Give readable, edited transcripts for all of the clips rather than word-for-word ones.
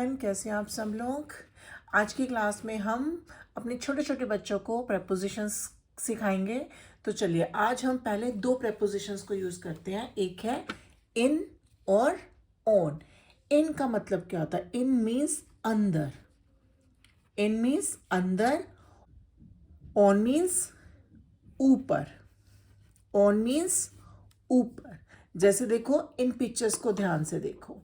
Everyone, कैसे हैं आप सब लोग। आज की क्लास में हम अपने छोटे छोटे बच्चों को प्रेपोजिशंस सिखाएंगे। तो चलिए आज हम पहले दो प्रेपोजिशंस को यूज़ करते हैं। एक है इन और ऑन। इन का मतलब क्या होता है? इन मीन्स अंदर, इन मीन्स अंदर, ऑन मीन्स ऊपर, ऑन मीन्स ऊपर। जैसे देखो, इन पिक्चर्स को ध्यान से देखो।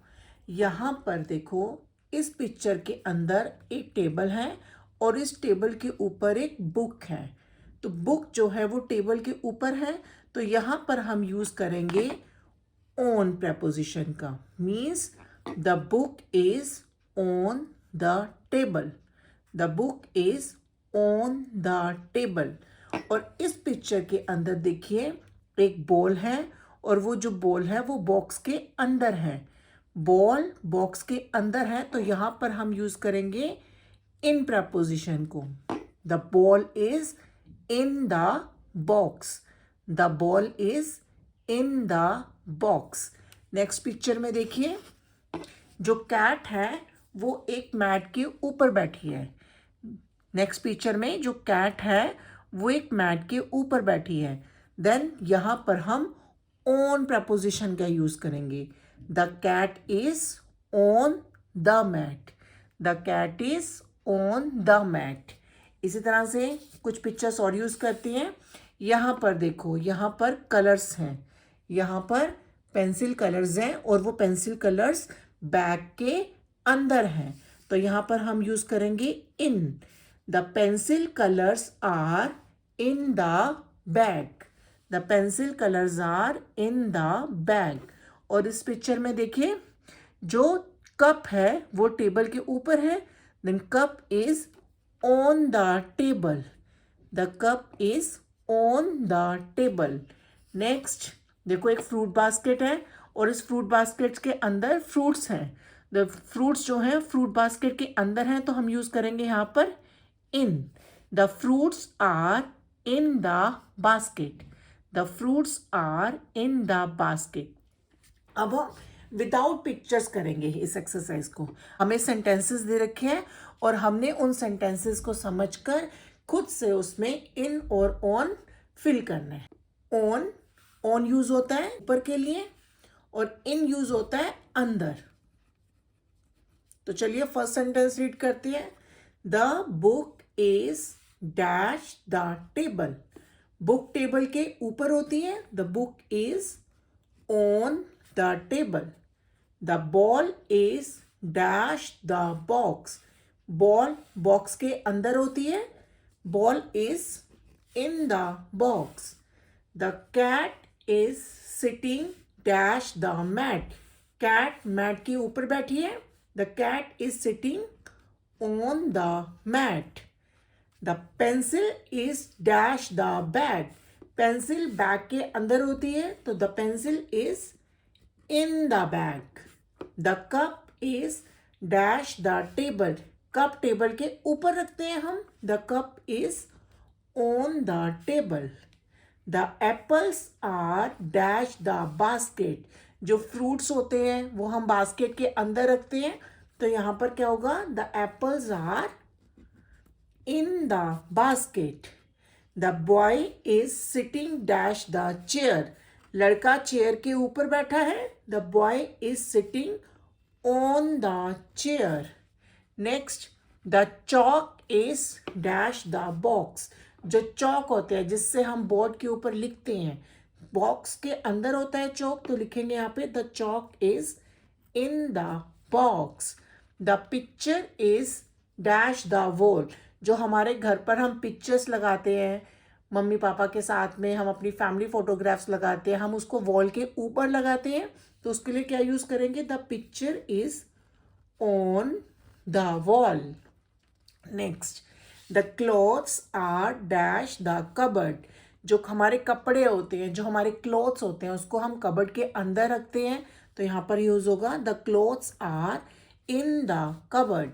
यहाँ पर देखो, इस पिक्चर के अंदर एक टेबल है और इस टेबल के ऊपर एक बुक है। तो बुक जो है वो टेबल के ऊपर है, तो यहाँ पर हम यूज करेंगे ऑन प्रेपोजिशन का। Means the book is on the table, the book is on the table. और इस पिक्चर के अंदर देखिए एक बॉल है और वो जो बॉल है वो बॉक्स के अंदर है। बॉल बॉक्स के अंदर है, तो यहां पर हम यूज करेंगे इन प्रपोजिशन को। The ball is in the box, the ball is in the box. Next picture में देखिए, जो कैट है वो एक मैट के ऊपर बैठी है। नेक्स्ट पिक्चर में जो कैट है वो एक मैट के ऊपर बैठी है। देन यहां पर हम ऑन प्रपोजिशन का यूज करेंगे। The cat is on the mat, the cat is on the mat. इसी तरह से कुछ पिक्चर्स और यूज करती हैं। यहां पर देखो, यहां पर कलर्स हैं, यहां पर पेंसिल कलर्स हैं और वो पेंसिल कलर्स बैग के अंदर हैं। तो यहां पर हम यूज करेंगे in. The pencil colours are in the bag, the pencil colours are in the bag. और इस पिक्चर में देखिए, जो कप है वो टेबल के ऊपर है। Then cup is on the table, the cup is on the table. Next देखो, एक फ्रूट बास्केट है और इस फ्रूट बास्केट के अंदर फ्रूट्स हैं। द फ्रूट्स जो हैं फ्रूट बास्केट के अंदर हैं, तो हम यूज करेंगे यहाँ पर in. The fruits are in the basket, the fruits are in the basket. अब हम विदाउट पिक्चर्स करेंगे इस एक्सरसाइज को। हमें सेंटेंसेस दे रखे हैं और हमने उन सेंटेंसेस को समझकर खुद से उसमें इन और ऑन फिल करना है। ऑन, ऑन यूज होता है ऊपर के लिए और इन यूज होता है अंदर। तो चलिए फर्स्ट सेंटेंस रीड करते हैं। The book is dash the table. Book table के ऊपर होती है। The book is on the table. The ball is dash the box. Ball box के अंदर होती है। Ball is in the box. The cat is sitting dash the mat. Cat mat के ऊपर बैठी है। The cat is sitting on the mat. The pencil is dash the bag. Pencil bag के अंदर होती है, तो the pencil is in the bag. The cup is dash the table. Cup table के ऊपर रखते हैं हम। The cup is on the table. The apples are dash the basket. जो फ्रूट्स होते हैं वो हम बास्केट के अंदर रखते हैं, तो यहां पर क्या होगा? The apples are in the basket. The boy is sitting dash the chair. लड़का चेयर के ऊपर बैठा है। The boy is sitting on the chair. Next, the chalk is dash the box. जो चौक होते हैं जिससे हम बोर्ड के ऊपर लिखते हैं, बॉक्स के अंदर होता है चौक, तो लिखेंगे यहाँ पे the chalk is in the box. The picture is dash the wall. जो हमारे घर पर हम पिक्चर्स लगाते हैं मम्मी पापा के साथ में, हम अपनी फैमिली फोटोग्राफ्स लगाते हैं, हम उसको वॉल के ऊपर लगाते हैं, तो उसके लिए क्या यूज करेंगे? The picture is on the wall. Next, the clothes are dash the cupboard. जो हमारे कपड़े होते हैं, जो हमारे क्लॉथ्स होते हैं, उसको हम कबर्ड के अंदर रखते हैं, तो यहां पर यूज होगा the clothes are in the cupboard.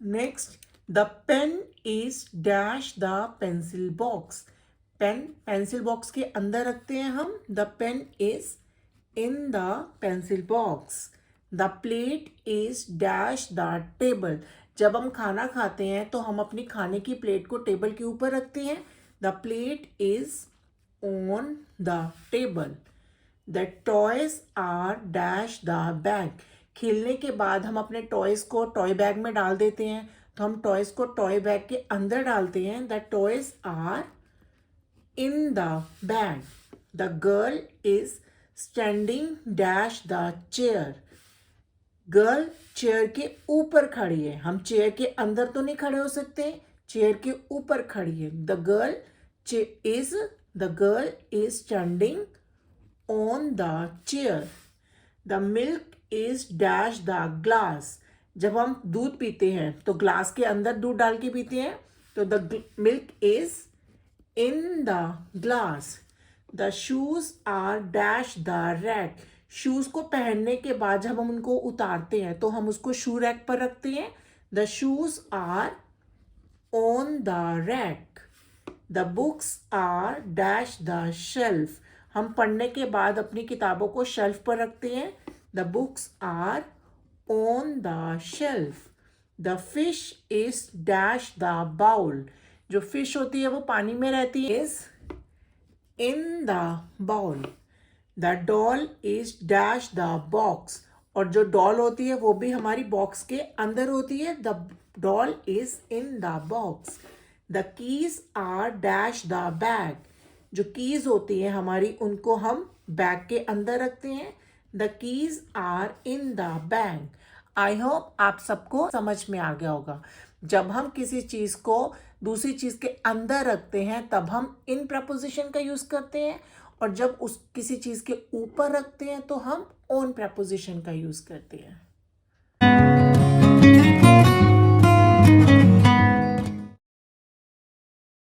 Next, the pen is dash the pencil box. Pen pencil box के अंदर रखते हैं हम। The pen is in the pencil box. The plate is dash the table. जब हम खाना खाते हैं तो हम अपनी खाने की प्लेट को टेबल के ऊपर रखते हैं। The plate is on the table. The toys are dash the bag. खेलने के बाद हम अपने टॉयज को टॉय बैग में डाल देते हैं, तो हम टॉयज को टॉय बैग के अंदर डालते हैं। The toys are in the bag. The girl is standing dash the chair. Girl chair के ऊपर खड़ी है। हम चेयर के अंदर तो नहीं खड़े हो सकते, चेयर के ऊपर खड़ी है। The girl is standing on the chair. The milk is dash the glass. जब हम दूध पीते हैं तो ग्लास के अंदर दूध डाल के पीते हैं, तो the milk is in the glass. The shoes are dash the rack. Shoes को पहनने के बाद जब हम उनको उतारते हैं तो हम उसको शू रैक पर रखते हैं। The shoes are on the rack. The books are dash the shelf. हम पढ़ने के बाद अपनी किताबों को शेल्फ पर रखते हैं। The books are on the shelf. The fish is dash the bowl. जो फिश होती है वो पानी में रहती है, is in the bowl. The doll is dash the box. और जो डॉल होती है वो भी हमारी बॉक्स के अंदर होती है। The doll is in the box. The keys are dash the bag. जो कीज होती है हमारी, उनको हम बैग के अंदर रखते हैं। The keys are in the bag. I hope आप सबको समझ में आ गया होगा। जब हम किसी चीज को दूसरी चीज के अंदर रखते हैं तब हम इन प्रपोजिशन का यूज करते हैं, और जब उस किसी चीज के ऊपर रखते हैं तो हम ऑन प्रपोजिशन का यूज करते हैं।